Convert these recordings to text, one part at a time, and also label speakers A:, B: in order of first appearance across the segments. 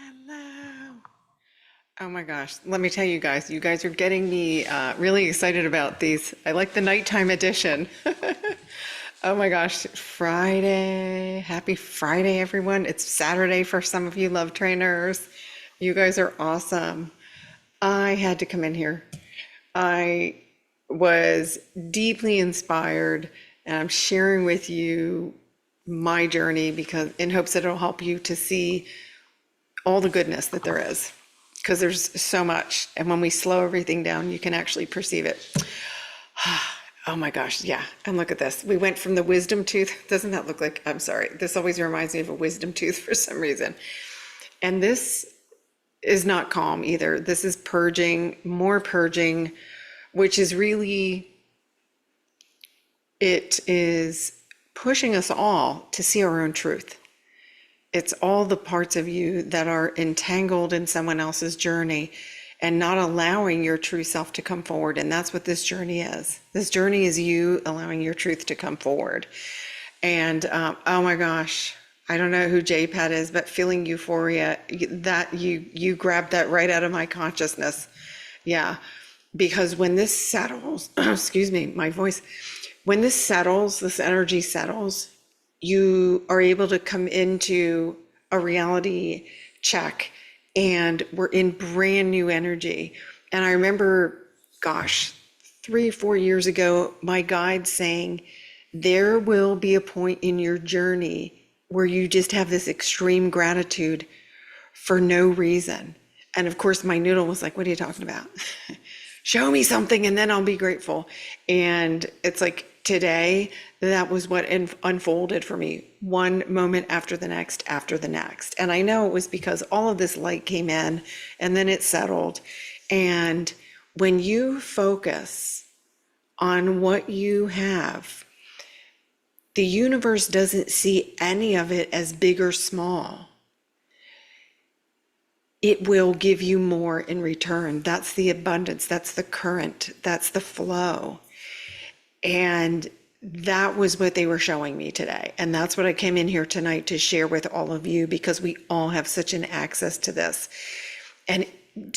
A: Hello. Oh my gosh. Let me tell you guys, you guys are getting me really excited about these. I like the nighttime edition. Oh my gosh. Friday. Happy Friday, everyone. It's Saturday for some of you love trainers. You guys are awesome. I had to come in here. I was deeply inspired, and I'm sharing with you my journey because in hopes that it'll help you to see all the goodness that there is, because there's so much. And when we slow everything down, you can actually perceive it. Oh my gosh, yeah. And look at this. We went from the wisdom tooth. Doesn't that look like, I'm sorry, this always reminds me of a wisdom tooth for some reason. And this is not calm either. This is purging, more purging, which is really, it is pushing us all to see our own truth. It's all the parts of you that are entangled in someone else's journey and not allowing your true self to come forward. And that's what this journey is. This journey is you allowing your truth to come forward. And oh my gosh, I don't know who JPAT is, but feeling euphoria, that you grabbed that right out of my consciousness. Yeah, because when this settles, excuse me, my voice, when this settles, this energy settles, you are able to come into a reality check, and we're in brand new energy. And I remember, gosh, 3 or 4 years ago, my guide saying, there will be a point in your journey where you just have this extreme gratitude for no reason. And of course, my noodle was like, what are you talking about? Show me something and then I'll be grateful. And it's like today, that was what unfolded for me, one moment after the next, after the next. And I know it was because all of this light came in and then it settled. And when you focus on what you have, the universe doesn't see any of it as big or small. It will give you more in return. That's the abundance, that's the current, that's the flow. And that was what they were showing me today. And that's what I came in here tonight to share with all of you, because we all have such an access to this. And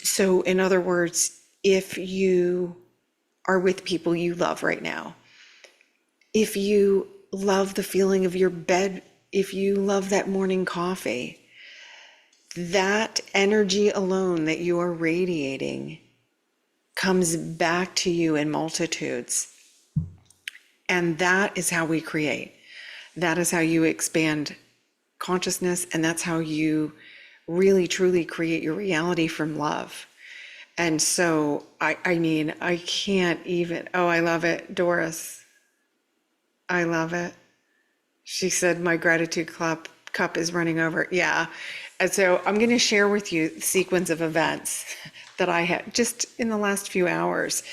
A: so, in other words, if you are with people you love right now, if you love the feeling of your bed, if you love that morning coffee, that energy alone that you are radiating comes back to you in multitudes. And that is how we create. That is how you expand consciousness, and that's how you really truly create your reality from love. And so, I mean, I can't even, oh, I love it. Doris, I love it. She said, my gratitude cup is running over. Yeah. And so I'm going to share with you the sequence of events that I had just in the last few hours.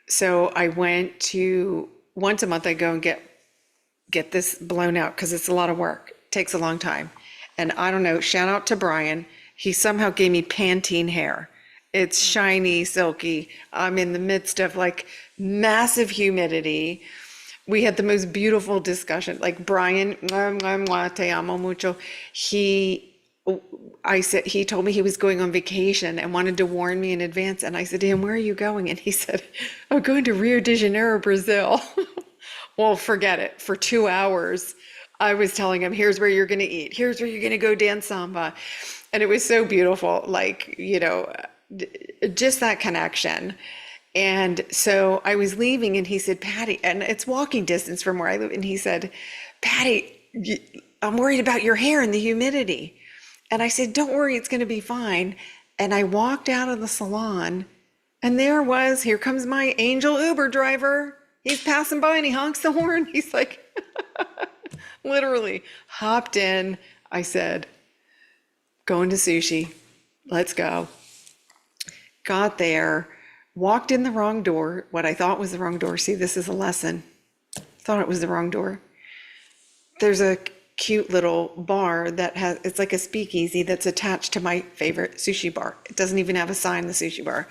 A: So I went to, once a month I go and get this blown out because it's a lot of work. It takes a long time. And I don't know, shout out to Brian. He somehow gave me Pantene hair. It's shiny, silky. I'm in the midst of like massive humidity. We had the most beautiful discussion. Like Brian, te amo mucho. He told me he was going on vacation and wanted to warn me in advance. And I said to him, where are you going? And he said, I'm going to Rio de Janeiro, Brazil. Well, forget it. For 2 hours, I was telling him, here's where you're going to eat. Here's where you're going to go dance samba. And it was so beautiful. Like, just that connection. And so I was leaving and he said, Patty, and it's walking distance from where I live. And he said, Patty, I'm worried about your hair and the humidity. And I said, don't worry, it's going to be fine. And I walked out of the salon and here comes my angel Uber driver. He's passing by and he honks the horn. He's like, literally hopped in. I said, going to sushi, let's go. Got there. Walked in the wrong door, what I thought was the wrong door. See, this is a lesson. Thought it was the wrong door. There's a cute little bar that it's like a speakeasy that's attached to my favorite sushi bar. It doesn't even have a sign, the sushi bar.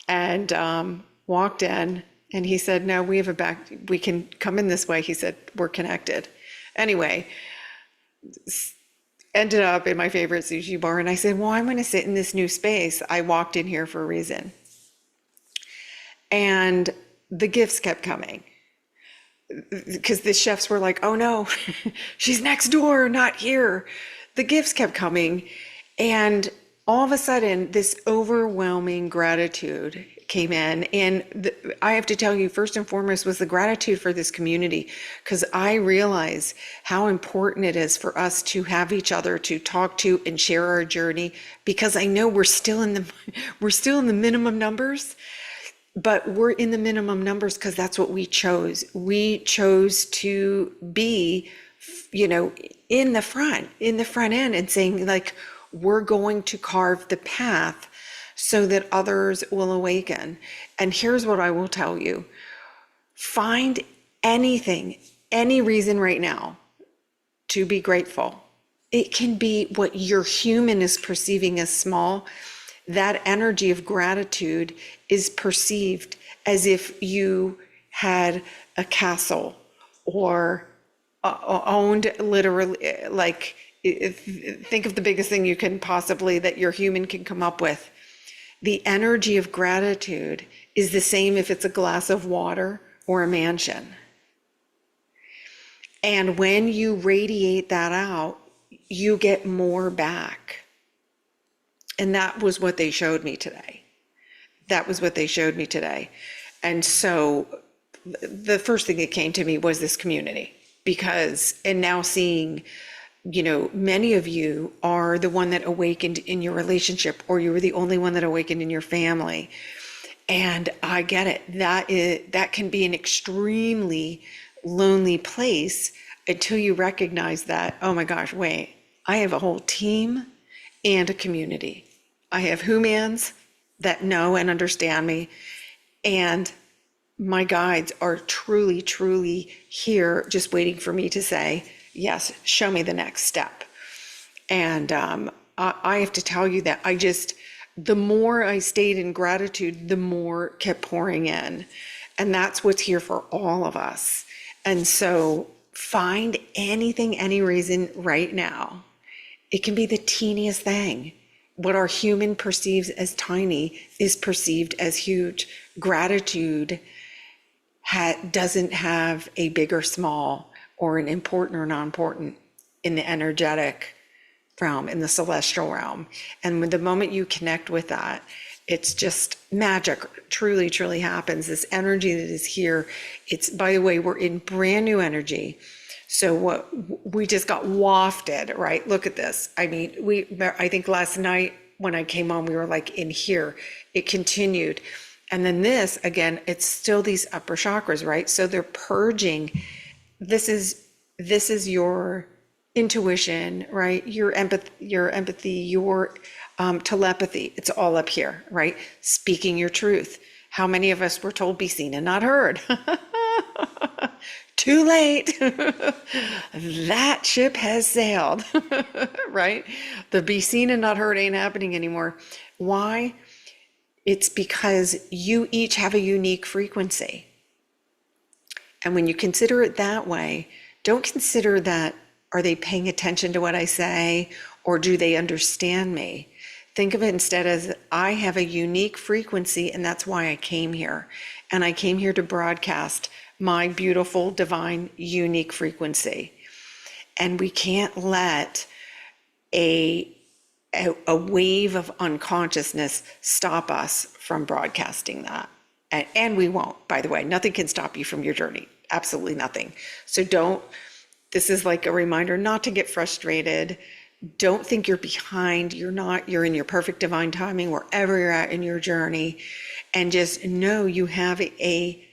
A: And walked in and he said, no, we can come in this way. He said, we're connected. Anyway, ended up in my favorite sushi bar. And I said, well, I'm going to sit in this new space. I walked in here for a reason. And the gifts kept coming because the chefs were like, oh no, she's next door, not here. The gifts kept coming. And all of a sudden, this overwhelming gratitude came in. And I have to tell you, first and foremost, was the gratitude for this community, because I realize how important it is for us to have each other to talk to and share our journey, because I know we're still in the minimum numbers. But we're in the minimum numbers because that's what we chose. We chose to be, in the front end, and saying, like, we're going to carve the path so that others will awaken. And here's what I will tell you. Find anything, any reason right now to be grateful. It can be what your human is perceiving as small. That energy of gratitude is perceived as if you had a castle, or owned literally, like, think of the biggest thing you can possibly, that your human can come up with. The energy of gratitude is the same if it's a glass of water or a mansion. And when you radiate that out, you get more back. And that was what they showed me today. And so the first thing that came to me was this community, and now seeing, many of you are the one that awakened in your relationship, or you were the only one that awakened in your family. And I get it. That can be an extremely lonely place until you recognize that, oh my gosh, wait, I have a whole team and a community. I have humans that know and understand me, and my guides are truly, truly here, just waiting for me to say, yes, show me the next step. And I have to tell you that the more I stayed in gratitude, the more kept pouring in. And that's what's here for all of us. And so find anything, any reason right now. It can be the teeniest thing. What our human perceives as tiny is perceived as huge. Gratitude doesn't have a big or small, or an important or non-important in the energetic realm, in the celestial realm. And the moment you connect with that, it's just magic truly, truly happens. This energy that is here, by the way, we're in brand new energy. So we just got wafted, right? Look at this. I mean, I think last night when I came on, we were like in here. It continued. And then this, again, it's still these upper chakras, right? So they're purging. This is your intuition, right? Your empathy, your telepathy. It's all up here, right? Speaking your truth. How many of us were told be seen and not heard? Too late. That ship has sailed, right? The be seen and not heard ain't happening anymore. Why? It's because you each have a unique frequency. And when you consider it that way, don't consider that, are they paying attention to what I say, or do they understand me? Think of it instead as, I have a unique frequency, and that's why I came here. And I came here to broadcast my beautiful, divine, unique frequency. And we can't let a wave of unconsciousness stop us from broadcasting that. And we won't, by the way. Nothing can stop you from your journey. Absolutely nothing. So this is like a reminder not to get frustrated. Don't think you're behind. You're not. You're in your perfect divine timing wherever you're at in your journey. And just know you have a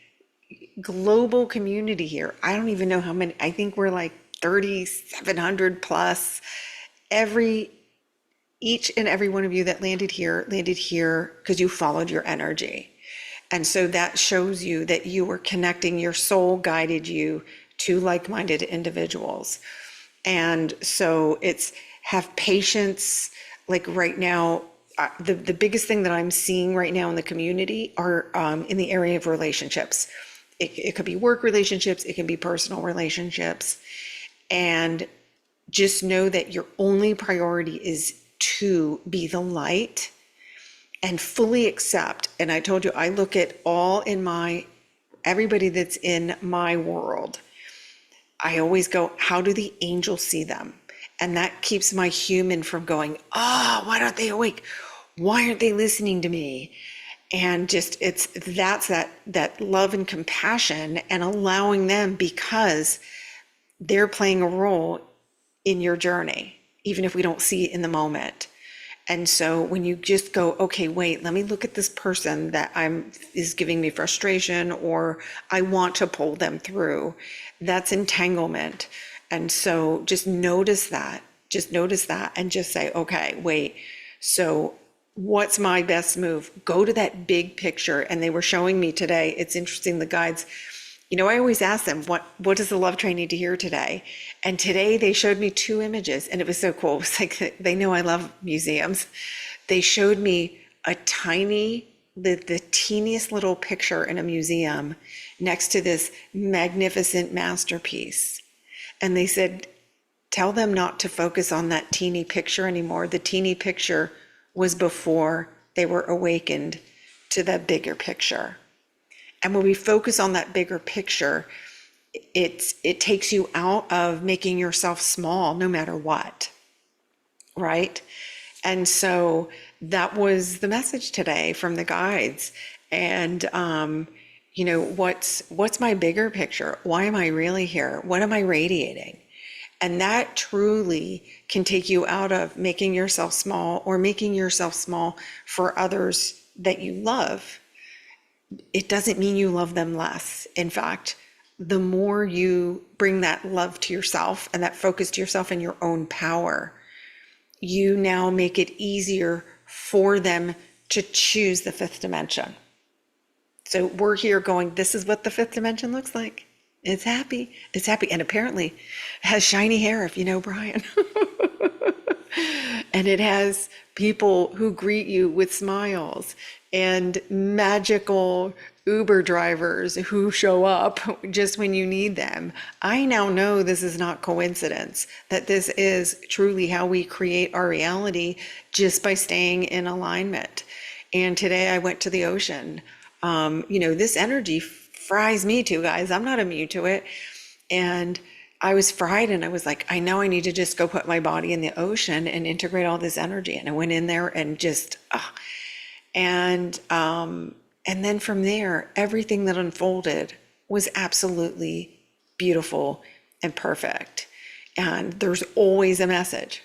A: global community here. I don't even know how many. I think we're like 3,700 plus. Each and every one of you that landed here because you followed your energy. And so that shows you that you were connecting. Your soul guided you to like-minded individuals. And so it's have patience. Like right now, the biggest thing that I'm seeing right now in the community are in the area of relationships. It could be work relationships, it can be personal relationships. And just know that your only priority is to be the light and fully accept. And I told you, I look at everybody that's in my world. I always go, how do the angels see them? And that keeps my human from going, why aren't they awake? Why aren't they listening to me? And just that's that love and compassion and allowing them, because they're playing a role in your journey, even if we don't see it in the moment. And so when you just go, okay, wait, let me look at this person that is giving me frustration, or I want to pull them through, that's entanglement. And so just notice that, and just say, okay, wait, so what's my best move? Go to that big picture. And they were showing me today, it's interesting, the guides, I always ask them, what does the love train need to hear today? And today they showed me 2 images, and it was so cool. It was like, they know I love museums. They showed me the teeniest little picture in a museum next to this magnificent masterpiece. And they said, tell them not to focus on that teeny picture anymore. The teeny picture was before they were awakened to that bigger picture. And when we focus on that bigger picture, it takes you out of making yourself small no matter what, right? And so that was the message today from the guides. And what's my bigger picture? Why am I really here? What am I radiating? And that truly can take you out of making yourself small, or making yourself small for others that you love. It doesn't mean you love them less. In fact, the more you bring that love to yourself and that focus to yourself and your own power, you now make it easier for them to choose the 5th dimension. So we're here going, this is what the 5th dimension looks like. It's happy. And apparently has shiny hair, if you know Brian. And it has people who greet you with smiles, and magical Uber drivers who show up just when you need them. I now know this is not coincidence, that this is truly how we create our reality, just by staying in alignment. And today I went to the ocean. This energy fries me too, guys. I'm not immune to it. And I was fried, and I was like, I know I need to just go put my body in the ocean and integrate all this energy. And I went in there and just, and then from there, everything that unfolded was absolutely beautiful and perfect. And there's always a message.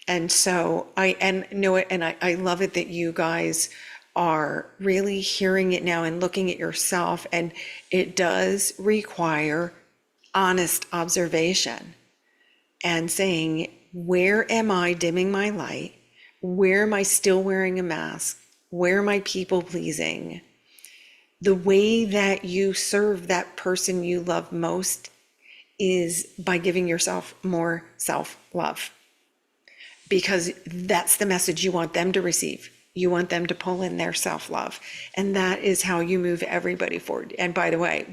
A: And so I know it, and I love it that you guys are really hearing it now and looking at yourself. And it does require honest observation and saying, where am I dimming my light? Where am I still wearing a mask? Where am I people pleasing? The way that you serve that person you love most is by giving yourself more self-love, because that's the message you want them to receive. You want them to pull in their self-love. And that is how you move everybody forward. And by the way,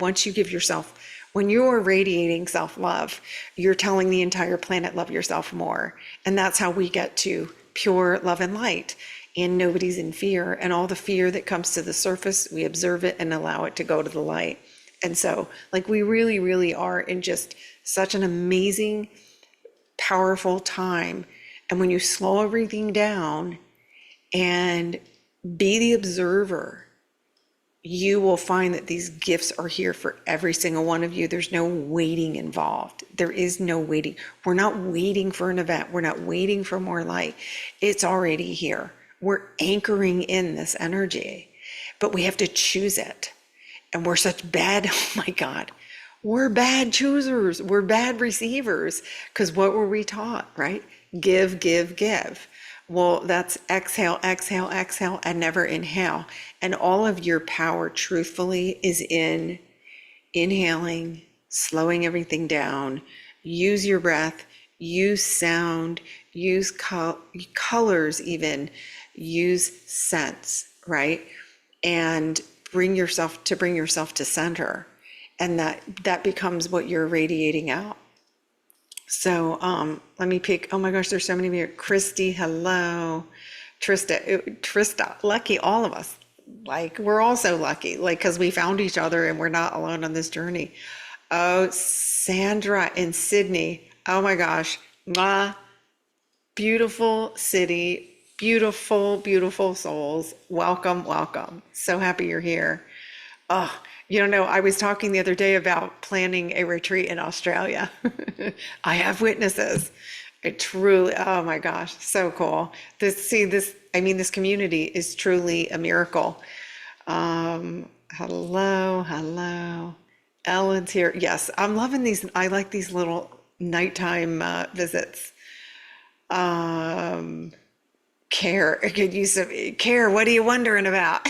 A: when you are radiating self-love, you're telling the entire planet, love yourself more. And that's how we get to pure love and light. And nobody's in fear. And all the fear that comes to the surface, we observe it and allow it to go to the light. And so, we really, really are in just such an amazing, powerful time. And when you slow everything down and be the observer, you will find that these gifts are here for every single one of you. There's no waiting involved. There is no waiting. We're not waiting for an event. We're not waiting for more light. It's already here. We're anchoring in this energy, but we have to choose it. And we're such bad, oh my God, we're bad choosers. We're bad receivers. Because what were we taught, right? Give, give, give. Well, that's exhale, exhale, exhale, and never inhale. And all of your power, truthfully, is in inhaling, slowing everything down. Use your breath, use sound, use colors even, use scents, right? And bring yourself to center. And that becomes what you're radiating out. So let me pick. Oh my gosh, there's so many here. Christy, hello. Trista, lucky all of us. Like we're all so lucky, like because we found each other and we're not alone on this journey. Oh, Sandra in Sydney. Oh my gosh, mwah. Beautiful city, beautiful, beautiful souls. Welcome, welcome. So happy you're here. Oh, you don't know, I was talking the other day about planning a retreat in Australia. I have witnesses. I truly, oh my gosh, so cool. This community is truly a miracle. Hello, hello. Ellen's here. Yes, I'm loving these. I like these little nighttime visits. Um, Care, I could use some care. What are you wondering about?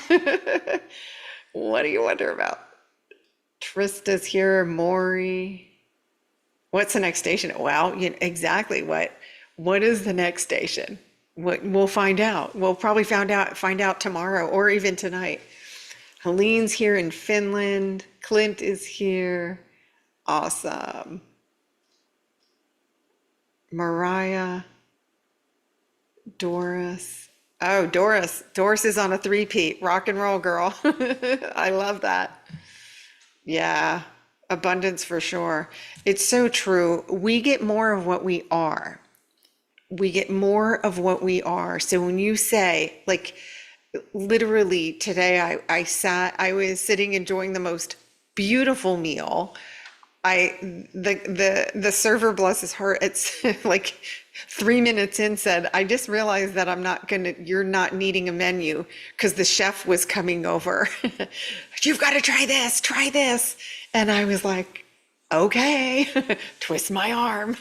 A: What are you wondering about? Trista's here, Maury. What's the next station? Well, exactly what is the next station? What we'll find out. We'll probably find out tomorrow or even tonight. Helene's here in Finland. Clint is here. Awesome. Mariah, Doris. Oh, Doris. Doris is on a three-peat. Rock and roll girl. I love that. Yeah, abundance for sure. It's so true. We get more of what we are. We get more of what we are. So when you say, like, literally today, I was sitting enjoying the most beautiful meal. The server, bless his heart, it's like 3 minutes in said, I just realized that you're not needing a menu because the chef was coming over. You've got to try this. And I was like, okay, twist my arm.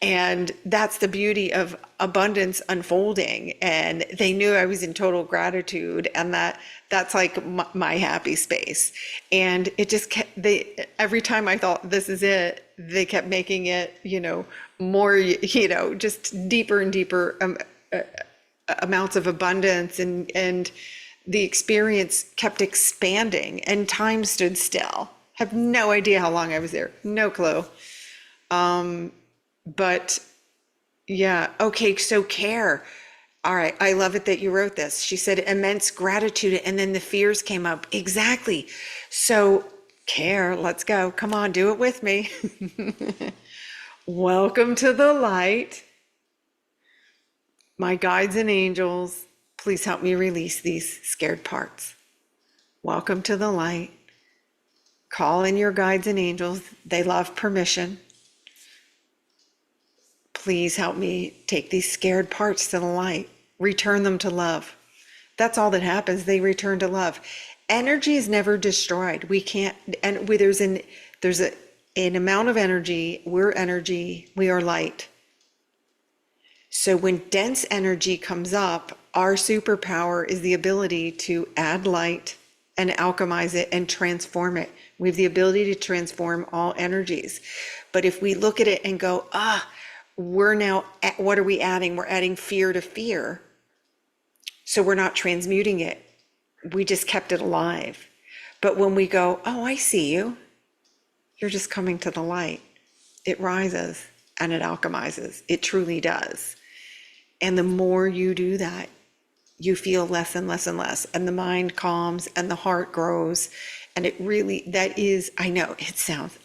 A: And that's the beauty of abundance unfolding. And they knew I was in total gratitude, and that's like my happy space. And it just kept, every time I thought this is it, they kept making it, more, just deeper and deeper amounts of abundance, and the experience kept expanding, and time stood still. Have no idea how long I was there. No clue. But yeah, okay, so care. All right, I love it that you wrote this. She said immense gratitude, and then the fears came up. Exactly. So care, let's go. Come on, do it with me. Welcome to the light. My guides and angels, please help me release these scared parts. Welcome to the light. Call in your guides and angels. They love permission. Please help me take these scared parts to the light, return them to love. That's all that happens. They return to love. Energy is never destroyed. We can't, and there's an amount of energy. We're energy. We are light. So when dense energy comes up, our superpower is the ability to add light and alchemize it and transform it. We have the ability to transform all energies. But if we look at it and go, what are we adding? We're adding fear to fear. So we're not transmuting it. We just kept it alive. But when we go, oh, I see you. You're just coming to the light. It rises and it alchemizes. It truly does. And the more you do that, you feel less and less and less. And the mind calms and the heart grows. And it really, I know it sounds,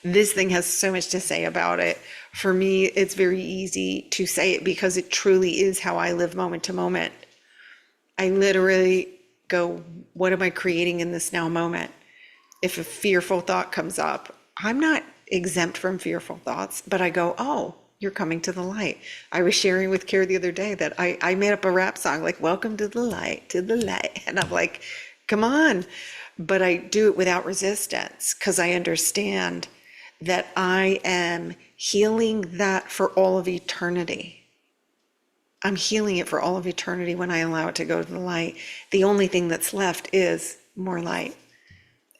A: this thing has so much to say about it. For me, it's very easy to say it because it truly is how I live moment to moment. I literally go, what am I creating in this now moment? If a fearful thought comes up, I'm not exempt from fearful thoughts, but I go, oh, you're coming to the light. I was sharing with Kara the other day that I made up a rap song, like, welcome to the light, to the light. And I'm like, come on. But I do it without resistance because I understand that I am healing that for all of eternity. I'm healing it for all of eternity when I allow it to go to the light. The only thing that's left is more light.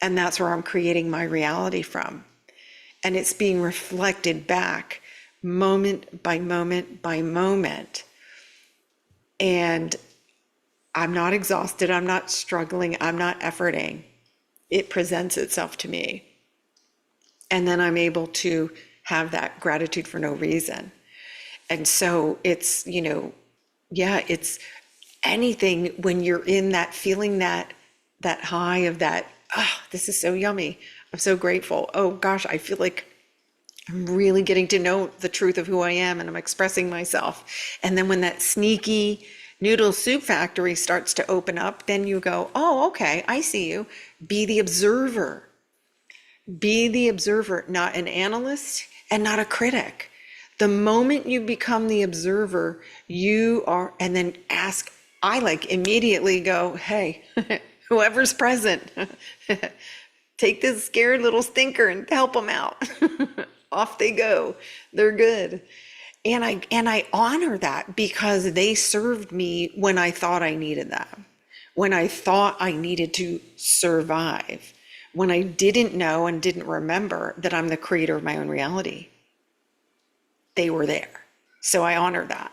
A: And that's where I'm creating my reality from. And it's being reflected back moment by moment by moment. And I'm not exhausted. I'm not struggling. I'm not efforting. It presents itself to me. And then I'm able to have that gratitude for no reason. And so it's, yeah, it's anything when you're in that feeling, that high of that, oh, this is so yummy. I'm so grateful. Oh gosh, I feel like I'm really getting to know the truth of who I am and I'm expressing myself. And then when that sneaky noodle soup factory starts to open up, then you go, oh, okay, I see you. Be the observer. Be the observer, not an analyst and not a critic. The moment you become the observer, you are, and then ask, I like immediately go, hey, whoever's present, take this scared little stinker and help them out. Off they go. They're good. And I honor that because they served me when I thought I needed them, when I thought I needed to survive, when I didn't know and didn't remember that I'm the creator of my own reality. They were there. So I honor that.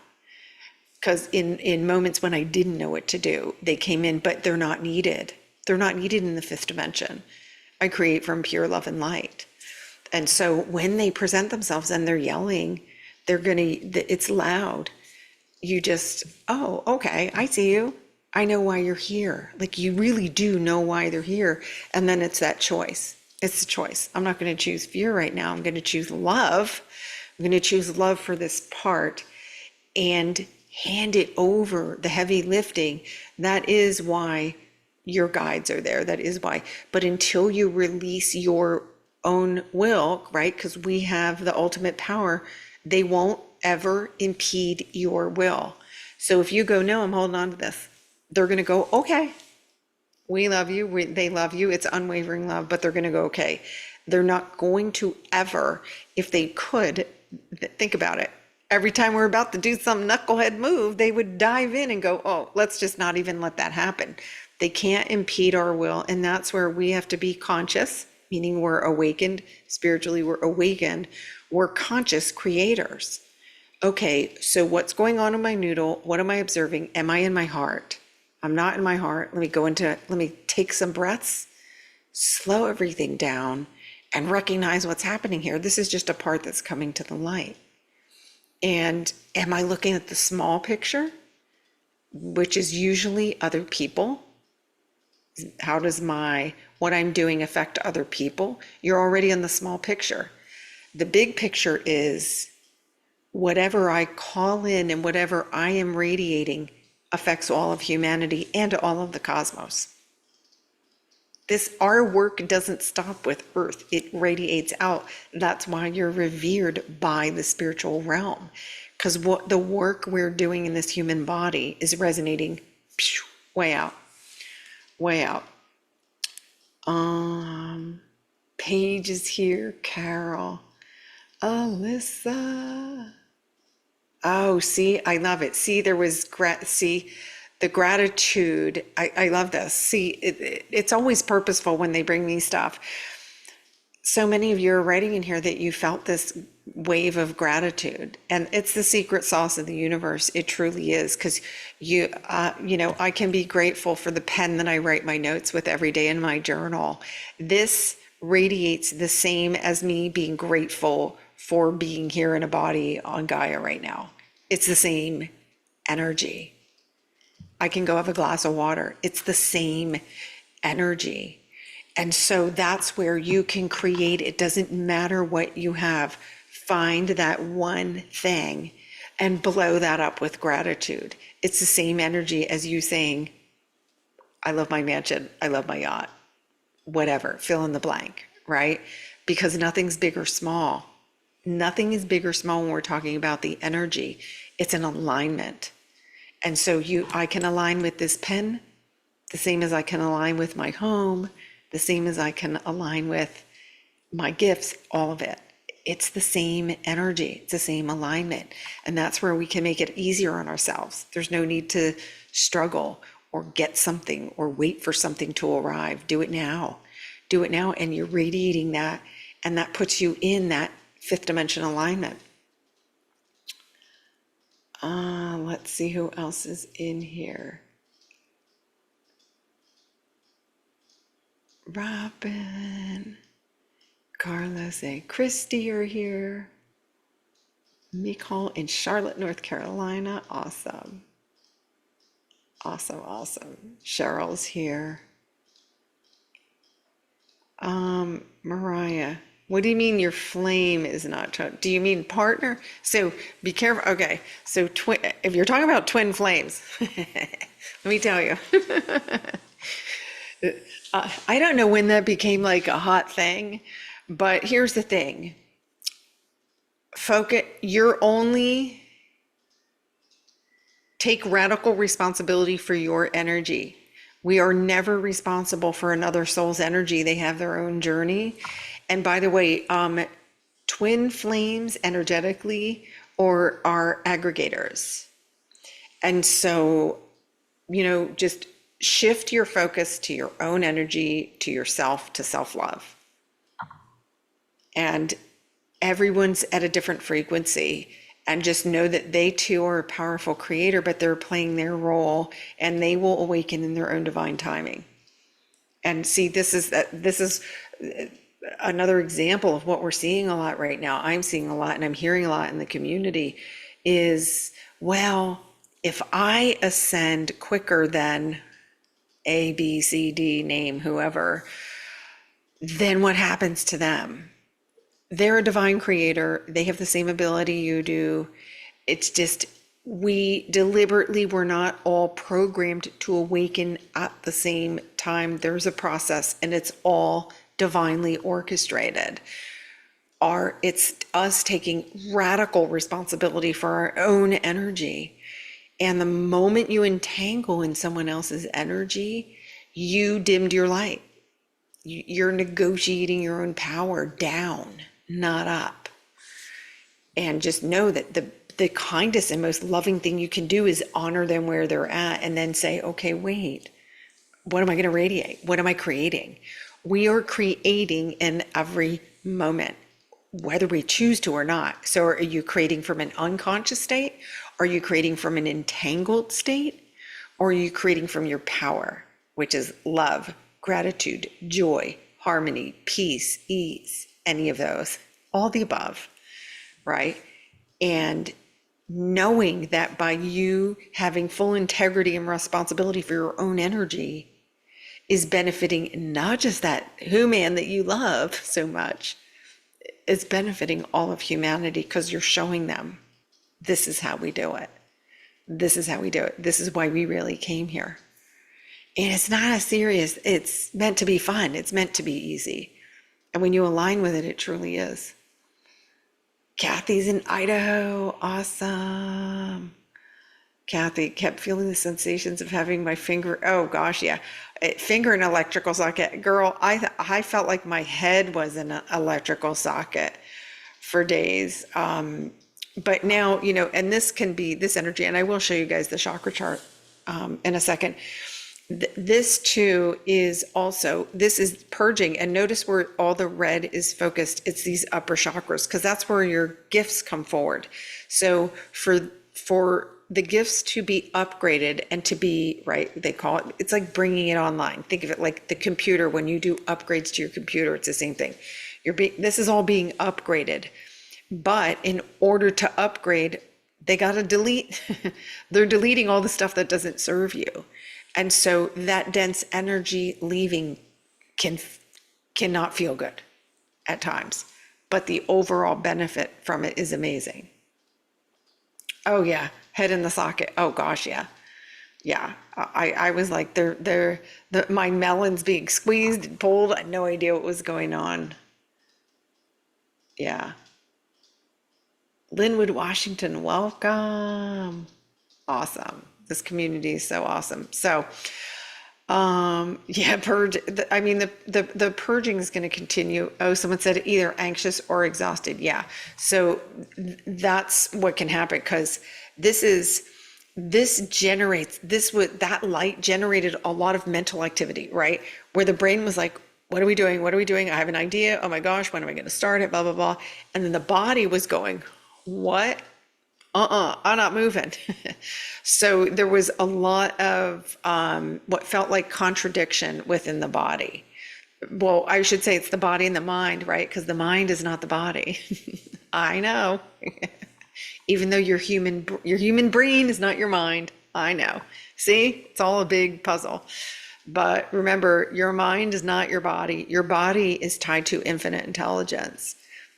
A: Because in moments when I didn't know what to do, they came in, but they're not needed. They're not needed in the fifth dimension. I create from pure love and light. And so when they present themselves and they're yelling, it's loud. You just, oh, okay, I see you. I know why you're here. Like you really do know why they're here. And then it's that choice. It's the choice. I'm not going to choose fear right now. I'm going to choose love. I'm going to choose love for this part and hand it over the heavy lifting. That is why your guides are there. That is why. But until you release your own will, right? Because we have the ultimate power, they won't ever impede your will. So if you go, no, I'm holding on to this, they're going to go, okay, we love you. They love you. It's unwavering love, but they're going to go, okay. They're not going to ever, if they could, think about it. Every time we're about to do some knucklehead move, they would dive in and go, oh, let's just not even let that happen. They can't impede our will. And that's where we have to be conscious, meaning we're awakened. Spiritually, we're awakened. We're conscious creators. Okay, so what's going on in my noodle? What am I observing? Am I in my heart? I'm not in my heart. Let me take some breaths, slow everything down, and recognize what's happening here. This is just a part that's coming to the light. And am I looking at the small picture, which is usually other people? How does what I'm doing affect other people? You're already in the small picture. The big picture is whatever I call in and whatever I am radiating affects all of humanity and all of the cosmos. Our work doesn't stop with Earth. It radiates out. That's why you're revered by the spiritual realm. Because what the work we're doing in this human body is resonating way out, way out. Paige is here, Carol, Alyssa. Oh, see, I love it. See, there was the gratitude. I love this. See, it's always purposeful when they bring me stuff. So many of you are writing in here that you felt this wave of gratitude, and it's the secret sauce of the universe. It truly is, because I can be grateful for the pen that I write my notes with every day in my journal. This radiates the same as me being grateful for being here in a body on Gaia right now. It's the same energy. I can go have a glass of water. It's the same energy. And so that's where you can create. It doesn't matter what you have. Find that one thing and blow that up with gratitude. It's the same energy as you saying, I love my mansion. I love my yacht. Whatever, fill in the blank, right? Because nothing's big or small. Nothing is big or small when we're talking about the energy. It's an alignment. And so I can align with this pen the same as I can align with my home, the same as I can align with my gifts, all of it. It's the same energy. It's the same alignment. And that's where we can make it easier on ourselves. There's no need to struggle or get something or wait for something to arrive. Do it now. Do it now. And you're radiating that. And that puts you in that fifth dimension alignment. Let's see who else is in here. Robin, Carlos and Christy are here. Mikal in Charlotte, North Carolina. Awesome. Awesome, awesome. Cheryl's here. Mariah, what do you mean your flame is not? Do you mean partner? So be careful. Okay, so if you're talking about twin flames, let me tell you. I don't know when that became like a hot thing, but here's the thing. You're only take radical responsibility for your energy. We are never responsible for another soul's energy. They have their own journey. And by the way, twin flames energetically are aggregators. And so, just shift your focus to your own energy, to yourself, to self-love. And everyone's at a different frequency. And just know that they too are a powerful creator, but they're playing their role and they will awaken in their own divine timing. And see, this is another example of what we're seeing a lot right now. I'm seeing a lot and I'm hearing a lot in the community is, well, if I ascend quicker than A, B, C, D, name whoever, then what happens to them? They're a divine creator. They have the same ability you do. It's just, we deliberately were not all programmed to awaken at the same time. There's a process and it's all divinely orchestrated. It's us taking radical responsibility for our own energy. And the moment you entangle in someone else's energy, you dimmed your light. You're negotiating your own power down, not up. And just know that the kindest and most loving thing you can do is honor them where they're at and then say, okay, wait, what am I going to radiate? What am I creating? We are creating in every moment, whether we choose to or not. So are you creating from an unconscious state? Are you creating from an entangled state? Or are you creating from your power, which is love, gratitude, joy, harmony, peace, ease, any of those, all the above, right? And knowing that by you having full integrity and responsibility for your own energy is benefiting not just that human that you love so much, it's benefiting all of humanity because you're showing them this is how we do it. This is how we do it. This is why we really came here. And it's not as serious. It's meant to be fun. It's meant to be easy. And when you align with it, it truly is. Kathy's in Idaho. Awesome. Kathy kept feeling the sensations of having my finger. Oh gosh, yeah. Finger in an electrical socket. Girl, I felt like my head was in an electrical socket for days. But now, and this can be this energy, and I will show you guys the chakra chart in a second. This too is also, this is purging, and notice where all the red is focused. It's these upper chakras, because that's where your gifts come forward. So for the gifts to be upgraded and to be, right, they call it, it's like bringing it online. Think of it like the computer. When you do upgrades to your computer, it's the same thing. This is all being upgraded. But in order to upgrade, they got to delete. They're deleting all the stuff that doesn't serve you. And so that dense energy leaving cannot feel good at times, but the overall benefit from it is amazing. Oh yeah, head in the socket. Oh gosh, yeah. Yeah, I was like, my melons being squeezed and pulled. I had no idea what was going on. Yeah. Linwood, Washington, welcome. Awesome. This community is so awesome. So, yeah, purge. I mean, the purging is going to continue. Oh, someone said either anxious or exhausted. Yeah. So that's what can happen, because that light generated a lot of mental activity, right? Where the brain was like, what are we doing? What are we doing? I have an idea. Oh my gosh, when am I going to start it? Blah, blah, blah. And then the body was going, what? I'm not moving. So there was a lot of what felt like contradiction within the body, Well, I should say it's the body and the mind, right? Because the mind is not the body. I know. Even though your human brain is not your mind. I know. See, it's all a big puzzle. But remember, your mind is not your body. Your body is tied to infinite intelligence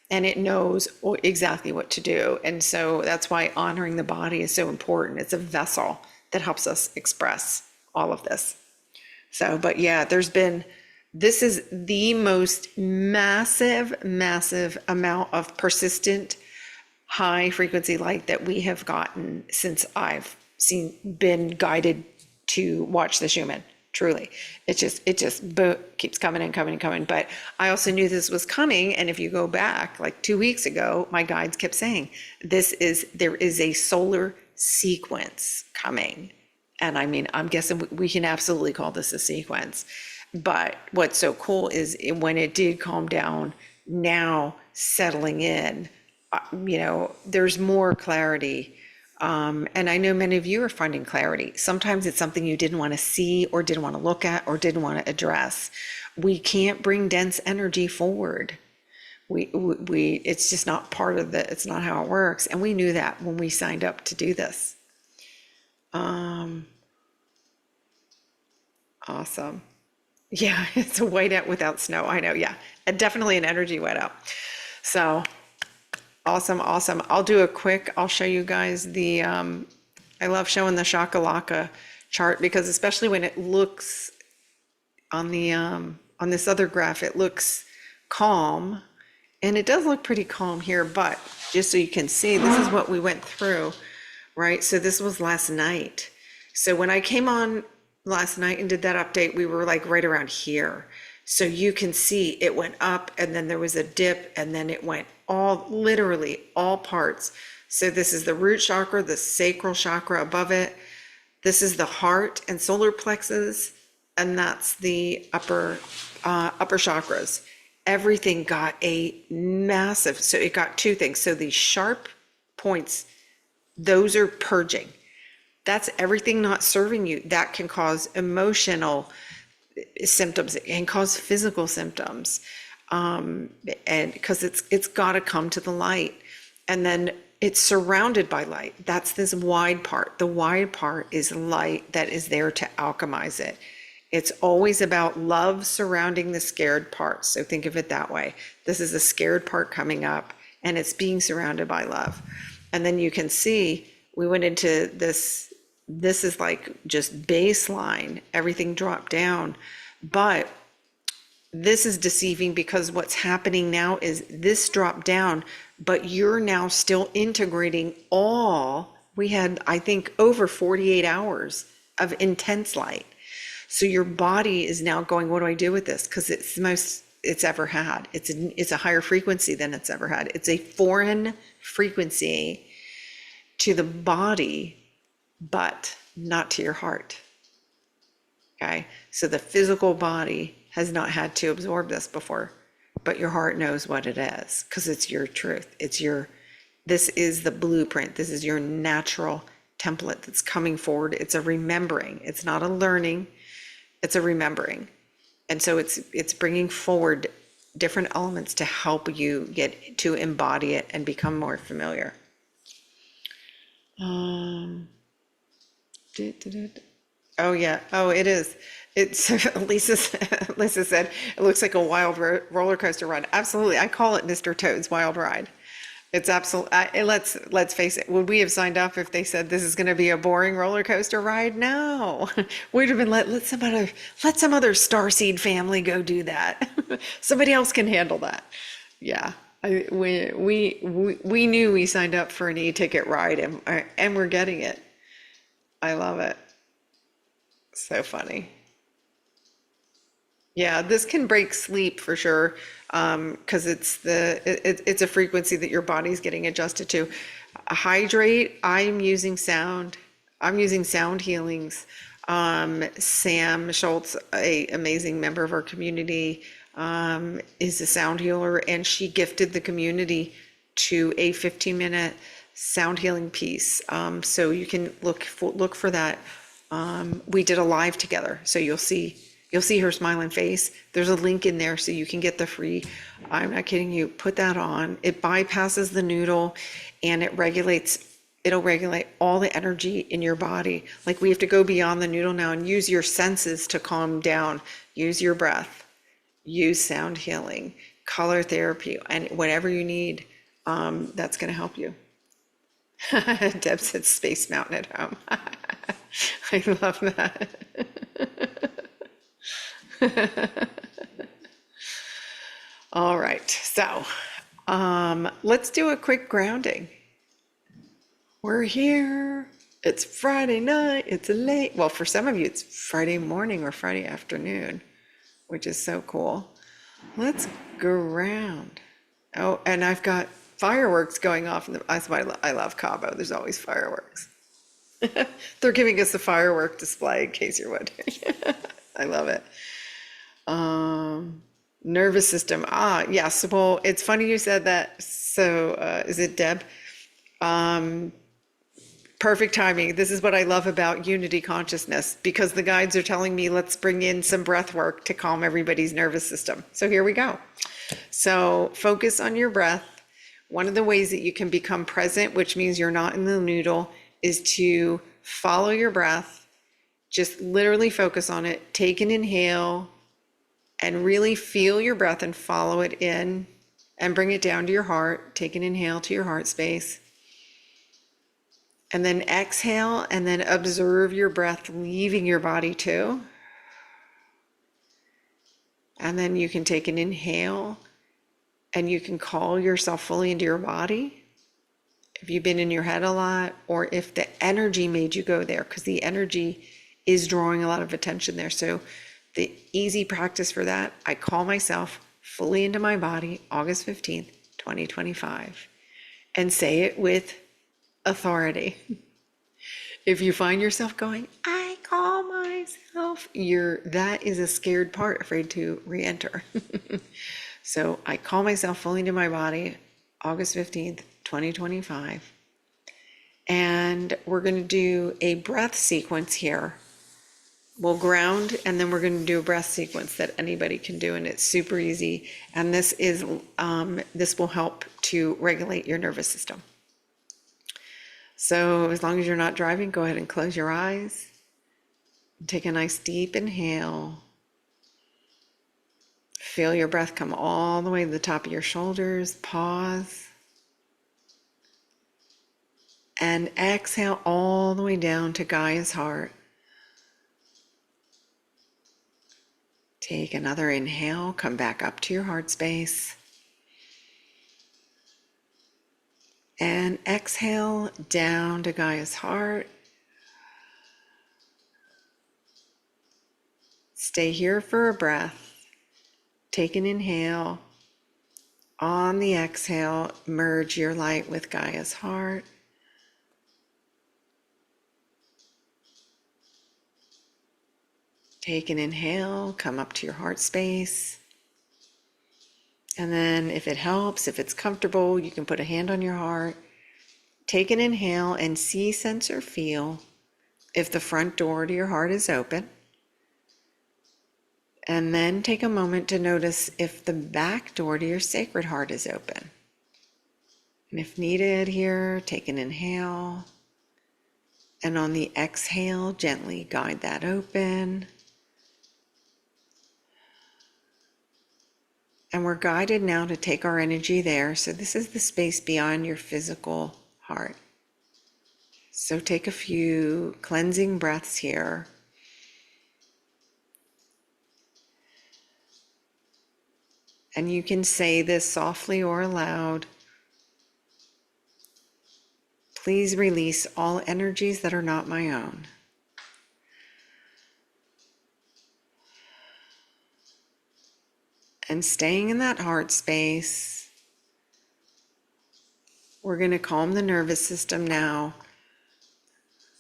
A: and it knows exactly what to do. And so that's why honoring the body is so important. It's a vessel that helps us express all of this. So, but yeah, this is the most massive amount of persistent high frequency light that we have gotten since I've been guided to watch the Schumann. Truly, it just keeps coming and coming and coming. But I also knew this was coming. And if you go back like 2 weeks ago, my guides kept saying, there is a solar sequence coming. And I mean, I'm guessing we can absolutely call this a sequence. But what's so cool is when it did calm down, now settling in, there's more clarity. And I know many of you are finding clarity. Sometimes it's something you didn't want to see or didn't want to look at or didn't want to address. We can't bring dense energy forward. It's just not part of it's not how it works. And we knew that when we signed up to do this. Awesome. Yeah, it's a whiteout without snow. I know. Yeah, definitely an energy whiteout. So awesome. I'll show you guys I love showing the Shakalaka chart because especially when it looks on on this other graph, it looks calm and it does look pretty calm here, but just so you can see, this is what we went through, right? So this was last night. So when I came on last night and did that update, we were like right around here. So you can see it went up and then there was a dip and then it went literally all parts. So this is the root chakra, the sacral chakra above it. This is the heart and solar plexus, and that's the upper chakras. Everything got a massive, so it got two things. So these sharp points, those are purging. That's everything not serving you. That can cause emotional symptoms. It can cause physical symptoms. And because it's got to come to the light. And then it's surrounded by light. That's this wide part. The wide part is light that is there to alchemize it. It's always about love surrounding the scared part. So think of it that way. This is a scared part coming up and it's being surrounded by love. And then you can see we went into this. This is like just baseline. Everything dropped down. But this is deceiving because what's happening now is this dropped down, but you're now still integrating we had, I think, over 48 hours of intense light. So your body is now going, what do I do with this? Because it's the most it's ever had. It's a higher frequency than it's ever had. It's a foreign frequency to the body, but not to your heart. Okay, so the physical body has not had to absorb this before, but your heart knows what it is because it's your truth. This is the blueprint. This is your natural template that's coming forward. It's a remembering. It's not a learning. It's a remembering. And so it's bringing forward different elements to help you get to embody it and become more familiar. Oh yeah. Oh, it is. It's Lisa said it looks like a wild roller coaster ride. Absolutely. I call it Mr. Toad's Wild Ride. It's absolutely. Let's face it. Would we have signed up if they said this is going to be a boring roller coaster ride? No. We'd have been let some other starseed family go do that. Somebody else can handle that. Yeah. We knew we signed up for an e-ticket ride and we're getting it. I love it. So funny. Yeah, this can break sleep for sure, because it's a frequency that your body's getting adjusted to. Hydrate. I'm using sound. I'm using sound healings. Sam Schultz, a amazing member of our community, is a sound healer, and she gifted the community to a 15-minute sound healing piece. So you can look for that. We did a live together, so you'll see You'll see her smiling face. There's a link in there so you can get the free, I'm not kidding you, put that on. It bypasses the noodle and it'll regulate all the energy in your body. Like, we have to go beyond the noodle now and use your senses to calm down. Use your breath, use sound healing, color therapy, and whatever you need, that's going to help you. Deb said Space Mountain at home. I love that. All right, so let's do a quick grounding. We're here. It's Friday night. It's late. Well, for some of you, it's Friday morning or Friday afternoon, which is so cool. Let's ground. Oh, and I've got fireworks going off. That's why I love Cabo. There's always fireworks. They're giving us a firework display, in case you're wondering. I love it. Nervous system. Yes. Well, it's funny you said that. So, is it Deb? Perfect timing. This is what I love about unity consciousness, because the guides are telling me let's bring in some breath work to calm everybody's nervous system. So here we go. So focus on your breath. One of the ways that you can become present, which means you're not in the noodle, is to follow your breath. Just literally focus on it. Take an inhale and really feel your breath and follow it in and bring it down to your heart. Take an inhale to your heart space. And then exhale, and then observe your breath leaving your body too. And then you can take an inhale and you can call yourself fully into your body. If you've been in your head a lot, or if the energy made you go there, because the energy is drawing a lot of attention there. So the easy practice for that, I call myself fully into my body, August 15th, 2025, and say it with authority. If you find yourself going, I call myself, that is a scared part, afraid to re-enter. So I call myself fully into my body, August 15th, 2025. And we're going to do a breath sequence here. We'll ground, and then we're going to do a breath sequence that anybody can do, and it's super easy. And this will help to regulate your nervous system. So as long as you're not driving, go ahead and close your eyes. Take a nice deep inhale. Feel your breath come all the way to the top of your shoulders. Pause. And exhale all the way down to Gaia's heart. Take another inhale. Come back up to your heart space. And exhale down to Gaia's heart. Stay here for a breath. Take an inhale. On the exhale, merge your light with Gaia's heart. Take an inhale, come up to your heart space. And then if it helps, if it's comfortable, you can put a hand on your heart. Take an inhale and see, sense, or feel if the front door to your heart is open. And then take a moment to notice if the back door to your sacred heart is open. And if needed here, take an inhale. And on the exhale, gently guide that open. And we're guided now to take our energy there. So this is the space beyond your physical heart. So take a few cleansing breaths here. And you can say this softly or aloud. Please release all energies that are not my own. And staying in that heart space, we're going to calm the nervous system now.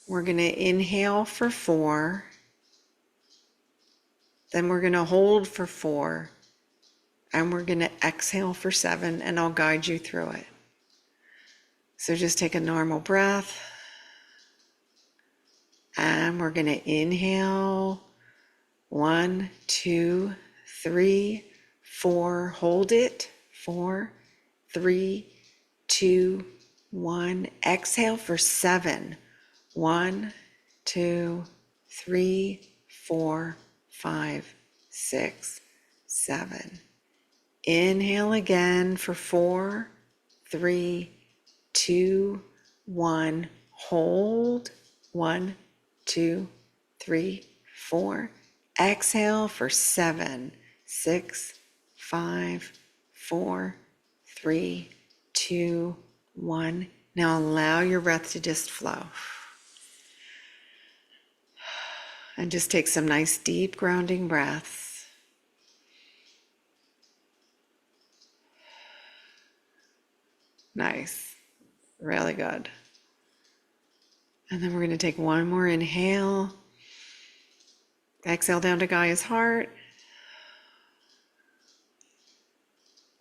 A: We're going to inhale for 4. Then we're going to hold for 4. And we're going to exhale for 7, and I'll guide you through it. So just take a normal breath. And we're going to inhale 1, 2, 3, 4. Hold it. 4, 3, 2, 1. Exhale for 7. 1, 2, 3, 4, 5, 6, 7. Inhale again for 4, 3, 2, 1. Hold. 1, 2, 3, 4. Exhale for 7, 6, 5, 4, 3, 2, 1. Now allow your breath to just flow. And just take some nice deep grounding breaths. Nice. Really good. And then we're going to take one more inhale. Exhale down to Gaia's heart.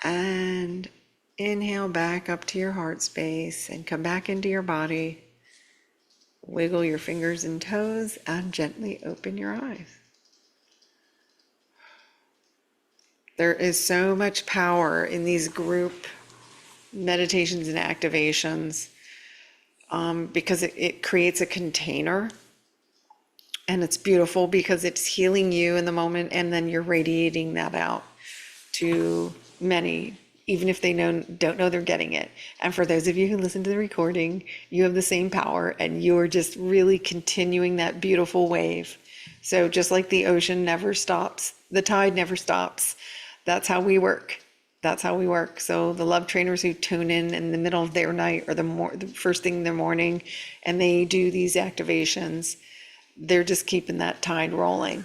A: And inhale back up to your heart space and come back into your body. Wiggle your fingers and toes and gently open your eyes. There is so much power in these group meditations and activations because it creates a container. And it's beautiful because it's healing you in the moment, and then you're radiating that out to many, even if they don't know they're getting it. And for those of you who listen to the recording, you have the same power, and you're just really continuing that beautiful wave. So just like the ocean never stops, the tide never stops. That's how we work. That's how we work. So the love trainers who tune in the middle of their night or the first thing in the morning, and they do these activations, they're just keeping that tide rolling,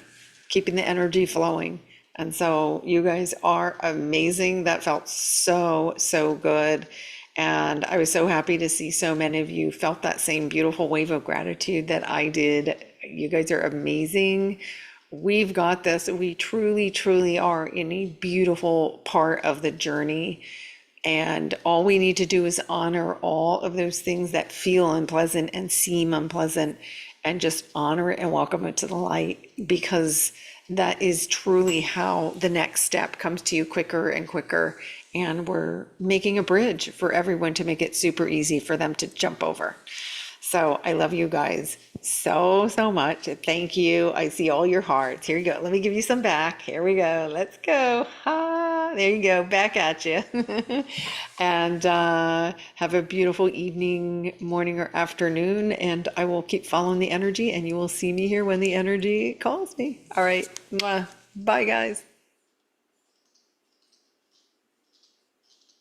A: keeping the energy flowing. And so you guys are amazing. That felt so, so good. And I was so happy to see so many of you felt that same beautiful wave of gratitude that I did. You guys are amazing. We've got this. We truly, truly are in a beautiful part of the journey. And all we need to do is honor all of those things that feel unpleasant and seem unpleasant, and just honor it and welcome it to the light, because that is truly how the next step comes to you quicker and quicker. And we're making a bridge for everyone to make it super easy for them to jump over. So I love you guys so, so much. Thank you. I see all your hearts. Here you go. Let me give you some back. Here we go. Let's go. Ha, there you go. Back at you. And have a beautiful evening, morning, or afternoon. And I will keep following the energy, and you will see me here when the energy calls me. All right. Mwah. Bye, guys.